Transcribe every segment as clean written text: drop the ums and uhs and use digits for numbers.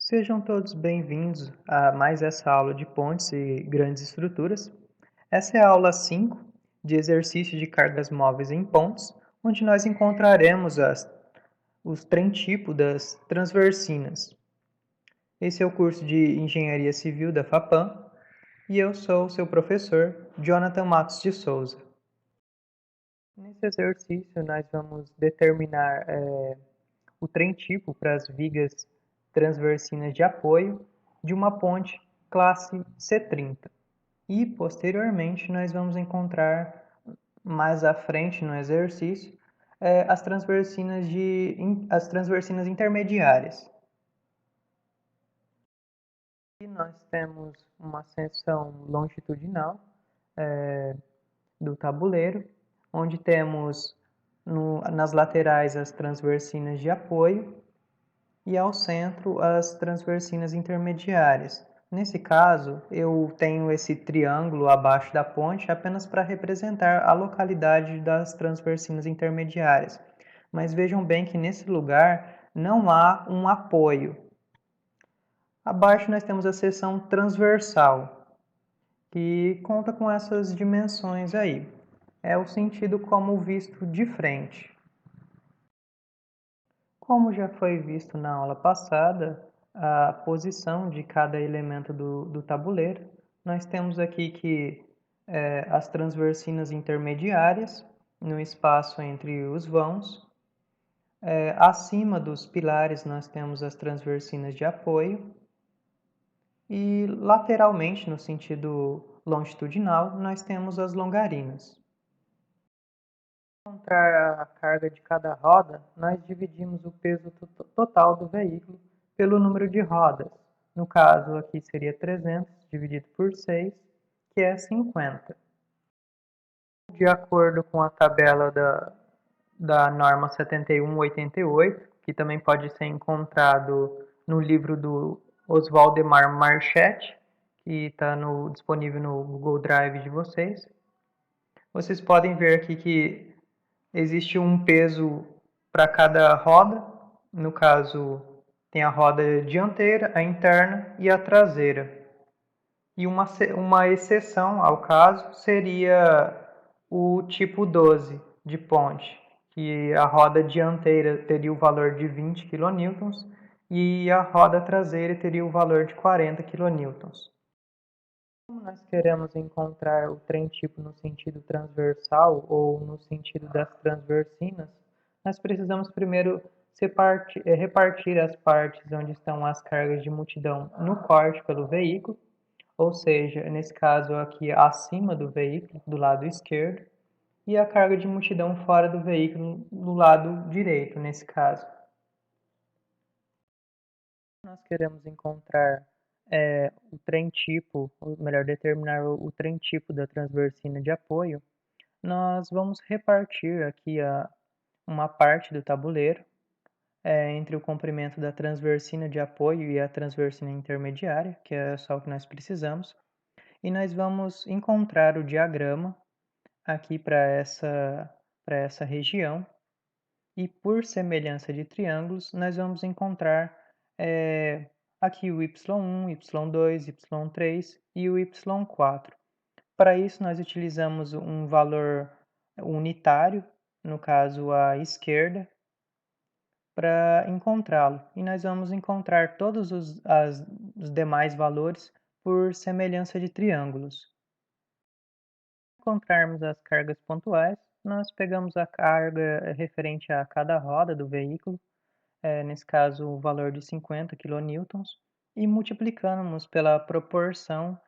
Sejam todos bem-vindos a mais essa aula de pontes e grandes estruturas. Essa é a aula 5 de exercício de cargas móveis em pontes, onde nós encontraremos os trem tipo das transversinas. Esse é o curso de Engenharia Civil da FAPAM e eu sou o seu professor, Jonathan Matos de Souza. Nesse exercício, nós vamos determinar o trem tipo para as vigas transversinas de apoio de uma ponte classe C30. E, posteriormente, nós vamos encontrar mais à frente no exercício as transversinas intermediárias. E nós temos uma seção longitudinal do tabuleiro, onde temos nas laterais as transversinas de apoio e ao centro as transversinas intermediárias. Nesse caso, eu tenho esse triângulo abaixo da ponte apenas para representar a localidade das transversinas intermediárias. Mas vejam bem que nesse lugar não há um apoio. Abaixo nós temos a seção transversal, que conta com essas dimensões aí. É o sentido como visto de frente. Como já foi visto na aula passada, a posição de cada elemento do tabuleiro, nós temos aqui que as transversinas intermediárias, no espaço entre os vãos. Acima dos pilares, nós temos as transversinas de apoio. E lateralmente, no sentido longitudinal, nós temos as longarinas. Para encontrar a carga de cada roda, nós dividimos o peso total do veículo pelo número de rodas. No caso, aqui seria 300 dividido por 6, que é 50. De acordo com a tabela da norma 7188, que também pode ser encontrado no livro do Oswaldemar Marchetti, que está disponível no Google Drive de vocês. Vocês podem ver aqui que existe um peso para cada roda. No caso, tem a roda dianteira, a interna e a traseira. E uma exceção ao caso seria o tipo 12 de ponte, que a roda dianteira teria o valor de 20 kN e a roda traseira teria o valor de 40 kN. Como nós queremos encontrar o trem tipo no sentido transversal ou no sentido das transversinas, nós precisamos primeiro repartir as partes onde estão as cargas de multidão no corte pelo veículo, ou seja, nesse caso aqui acima do veículo, do lado esquerdo, e a carga de multidão fora do veículo do lado direito, nesse caso. Nós queremos encontrar o trem tipo, ou melhor, determinar o trem tipo da transversina de apoio, nós vamos repartir aqui uma parte do tabuleiro entre o comprimento da transversina de apoio e a transversina intermediária, que é só o que nós precisamos, e nós vamos encontrar o diagrama aqui para essa região, e por semelhança de triângulos, nós vamos encontrar aqui o y1, y2, y3 e o y4. Para isso, nós utilizamos um valor unitário, no caso à esquerda, para encontrá-lo. E nós vamos encontrar todos os demais valores por semelhança de triângulos. Para encontrarmos as cargas pontuais, nós pegamos a carga referente a cada roda do veículo, nesse caso o valor de 50 kN, e multiplicamos pela proporção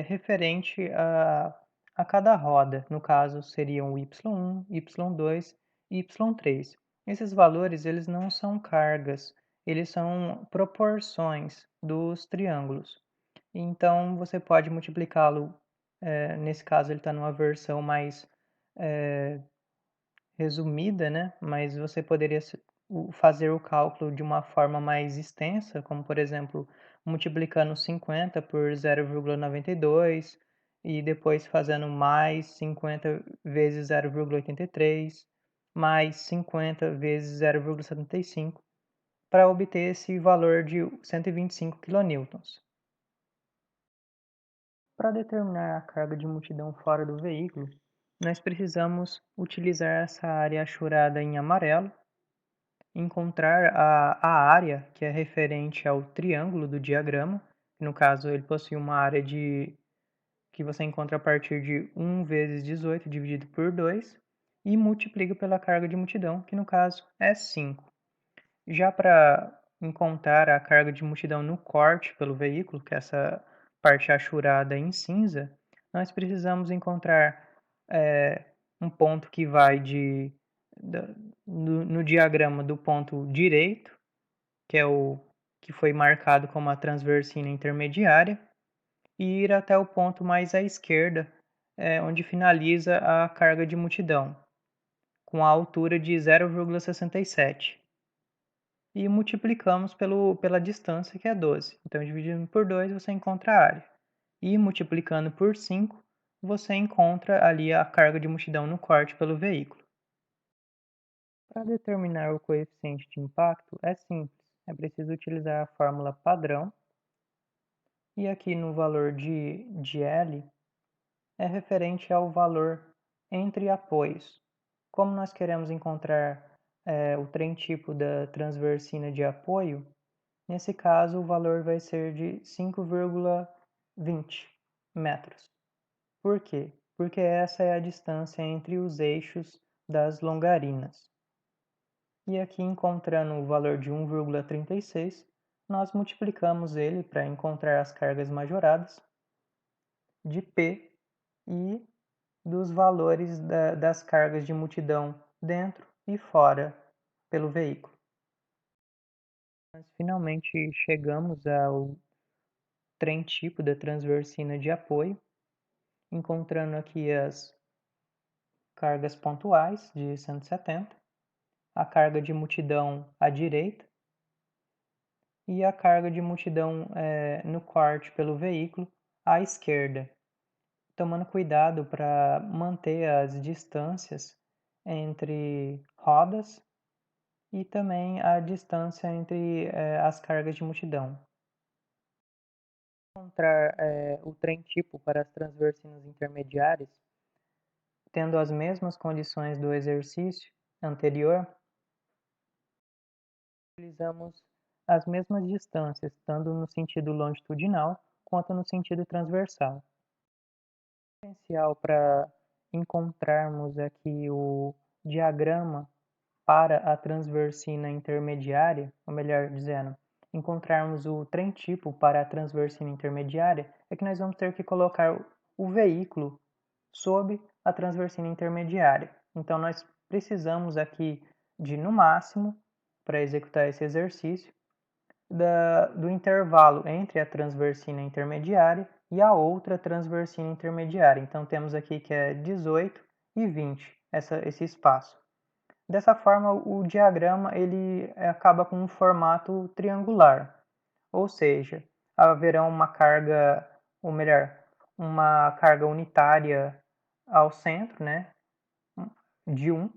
referente a cada roda. No caso, seriam y1, y2 e y3. Esses valores eles não são cargas, eles são proporções dos triângulos. Então, você pode multiplicá-lo, nesse caso ele está numa versão mais resumida, né? Mas você poderia fazer o cálculo de uma forma mais extensa, como por exemplo, multiplicando 50 por 0,92 e depois fazendo mais 50 vezes 0,83, mais 50 vezes 0,75. para obter esse valor de 125 kN. Para determinar a carga de multidão fora do veículo, nós precisamos utilizar essa área achurada em amarelo, encontrar a área que é referente ao triângulo do diagrama, no caso ele possui uma área que você encontra a partir de 1 vezes 18 dividido por 2 e multiplica pela carga de multidão, que no caso é 5. Já para encontrar a carga de multidão no corte pelo veículo, que é essa parte achurada em cinza, nós precisamos encontrar um ponto que vai no diagrama do ponto direito, que é o que foi marcado como a transversina intermediária, e ir até o ponto mais à esquerda, onde finaliza a carga de multidão, com a altura de 0,67. E multiplicamos pela distância, que é 12. Então, dividindo por 2, você encontra a área. E multiplicando por 5, você encontra ali a carga de multidão no corte pelo veículo. Para determinar o coeficiente de impacto, é simples. É preciso utilizar a fórmula padrão. E aqui no valor de L, é referente ao valor entre apoios. Como nós queremos encontrar o trem tipo da transversina de apoio, nesse caso o valor vai ser de 5,20 metros. Por quê? Porque essa é a distância entre os eixos das longarinas. E aqui, encontrando o valor de 1,36, nós multiplicamos ele para encontrar as cargas majoradas de P e dos valores das cargas de multidão dentro e fora pelo veículo. Nós finalmente chegamos ao trem tipo da transversina de apoio, encontrando aqui as cargas pontuais de 170, a carga de multidão à direita e a carga de multidão no corte pelo veículo à esquerda, tomando cuidado para manter as distâncias entre rodas e também a distância entre as cargas de multidão. Encontrar o trem tipo para as transversinas intermediárias, tendo as mesmas condições do exercício anterior, utilizamos as mesmas distâncias, tanto no sentido longitudinal quanto no sentido transversal. O essencial para encontrarmos aqui o diagrama para a transversina intermediária, ou melhor dizendo, encontrarmos o trem tipo para a transversina intermediária, é que nós vamos ter que colocar o veículo sob a transversina intermediária. Então, nós precisamos aqui de, no máximo, para executar esse exercício, do intervalo entre a transversina intermediária e a outra transversina intermediária. Então, temos aqui que é 18 e 20, esse espaço. Dessa forma, o diagrama ele acaba com um formato triangular, ou seja, haverá uma carga, ou melhor, uma carga unitária ao centro, né, de 1,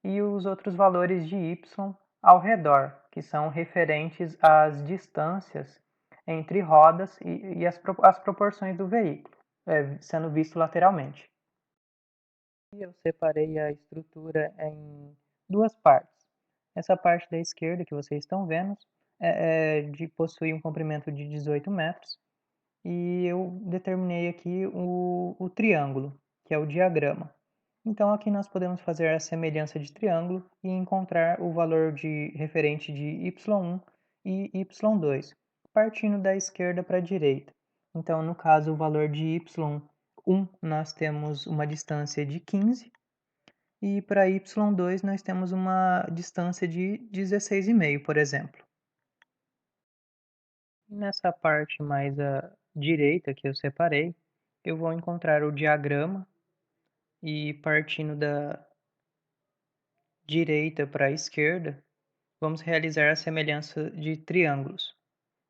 e os outros valores de y ao redor, que são referentes às distâncias entre rodas e as proporções do veículo, sendo visto lateralmente. Eu separei a estrutura em duas partes. Essa parte da esquerda que vocês estão vendo possui um comprimento de 18 metros e eu determinei aqui o triângulo, que é o diagrama. Então aqui nós podemos fazer a semelhança de triângulo e encontrar o valor referente de y1 e y2, partindo da esquerda para a direita. Então, no caso, o valor de y1 nós temos uma distância de 15 e para y2 nós temos uma distância de 16,5, por exemplo. Nessa parte mais à direita que eu separei, eu vou encontrar o diagrama e partindo da direita para a esquerda, vamos realizar a semelhança de triângulos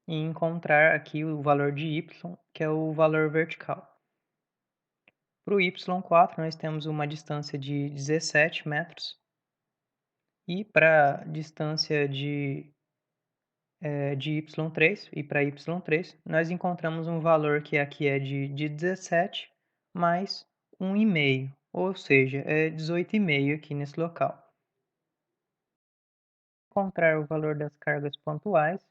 e encontrar aqui o valor de y, que é o valor vertical. Para o y4, nós temos uma distância de 17 metros. E para a distância de de y3 e para y3, nós encontramos um valor que aqui é de 17 mais 1,5, ou seja, é 18,5 aqui nesse local. Para encontrar o valor das cargas pontuais,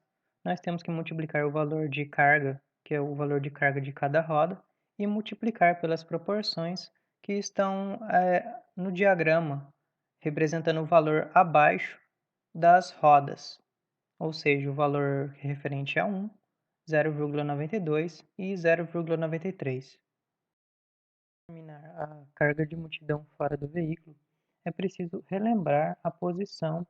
nós temos que multiplicar o valor de carga, que é o valor de carga de cada roda, e multiplicar pelas proporções que estão no diagrama, representando o valor abaixo das rodas, ou seja, o valor referente a 1, 0,92 e 0,93. Para determinar a carga de multidão fora do veículo, é preciso relembrar a posição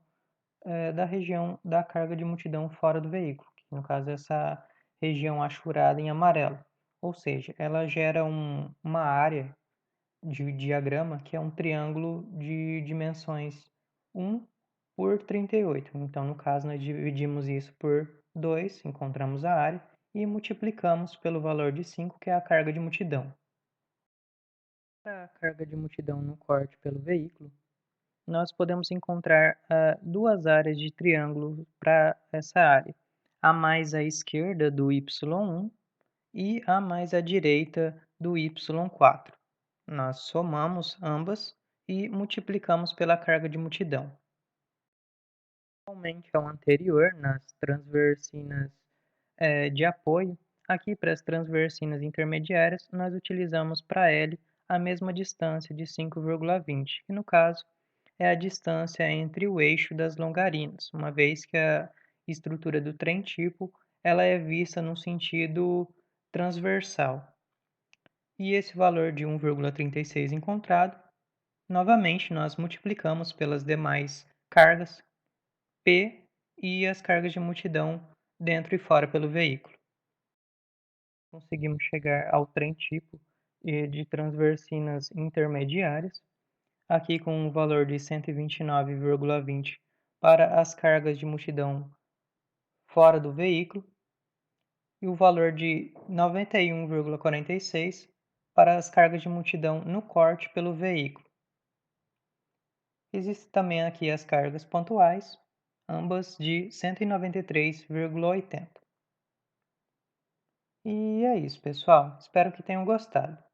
da região da carga de multidão fora do veículo, que no caso é essa região achurada em amarelo. Ou seja, ela gera uma área de diagrama que é um triângulo de dimensões 1 por 38. Então, no caso, nós dividimos isso por 2, encontramos a área, e multiplicamos pelo valor de 5, que é a carga de multidão. Para a carga de multidão no corte pelo veículo, nós podemos encontrar duas áreas de triângulo para essa área. A mais à esquerda do y1 e a mais à direita do y4. Nós somamos ambas e multiplicamos pela carga de multidão. Igualmente ao anterior, nas transversinas de apoio, aqui para as transversinas intermediárias, nós utilizamos para L a mesma distância de 5,20, que no caso é a distância entre o eixo das longarinas, uma vez que a estrutura do trem tipo ela é vista no sentido transversal. E esse valor de 1,36 encontrado, novamente nós multiplicamos pelas demais cargas P e as cargas de multidão dentro e fora pelo veículo. Conseguimos chegar ao trem tipo de transversinas intermediárias, aqui com um valor de 129,20 para as cargas de multidão fora do veículo e o valor de 91,46 para as cargas de multidão no corte pelo veículo. Existem também aqui as cargas pontuais, ambas de 193,80. E é isso, pessoal. Espero que tenham gostado.